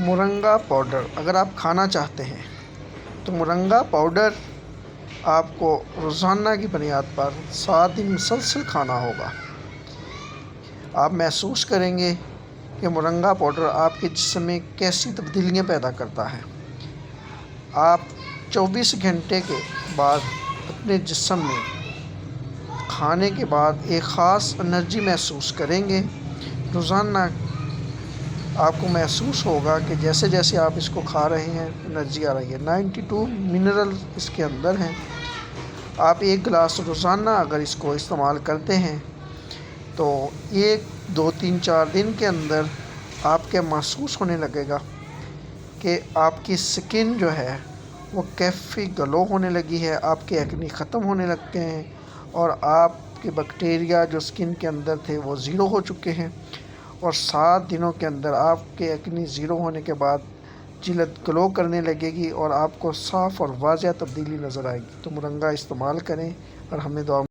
مرنگا powder اگر آپ کھانا چاہتے ہیں تو مرنگا پاؤڈر آپ کو روزانہ کی بنیاد پر 7 دن مسلسل کھانا ہوگا۔ آپ محسوس کریں گے کہ مرنگا پاؤڈر آپ کے جسم میں کیسی تبدیلیاں پیدا کرتا ہے۔ آپ 24 گھنٹے کے بعد اپنے جسم میں کھانے کے بعد ایک خاص انرجی محسوس کریں گے۔ روزانہ آپ کو محسوس ہوگا کہ جیسے جیسے آپ اس کو کھا رہے ہیں انرجی آ رہی ہے۔ 92 منرل اس کے اندر ہیں۔ آپ 1 گلاس روزانہ اگر اس کو استعمال کرتے ہیں تو 1 2 3 4 دن کے اندر آپ کے محسوس ہونے لگے گا کہ آپ کی سکن جو ہے وہ کیفی گلو ہونے لگی ہے، آپ کے ایکنی ختم ہونے لگتے ہیں اور آپ کے بیکٹیریا جو سکن کے اندر تھے وہ 0 ہو چکے ہیں، اور 7 دنوں کے اندر آپ کے ایکنی 0 ہونے کے بعد جلد گلو کرنے لگے گی اور آپ کو صاف اور واضح تبدیلی نظر آئے گی۔ تو مرنگا استعمال کریں اور ہمیں دعا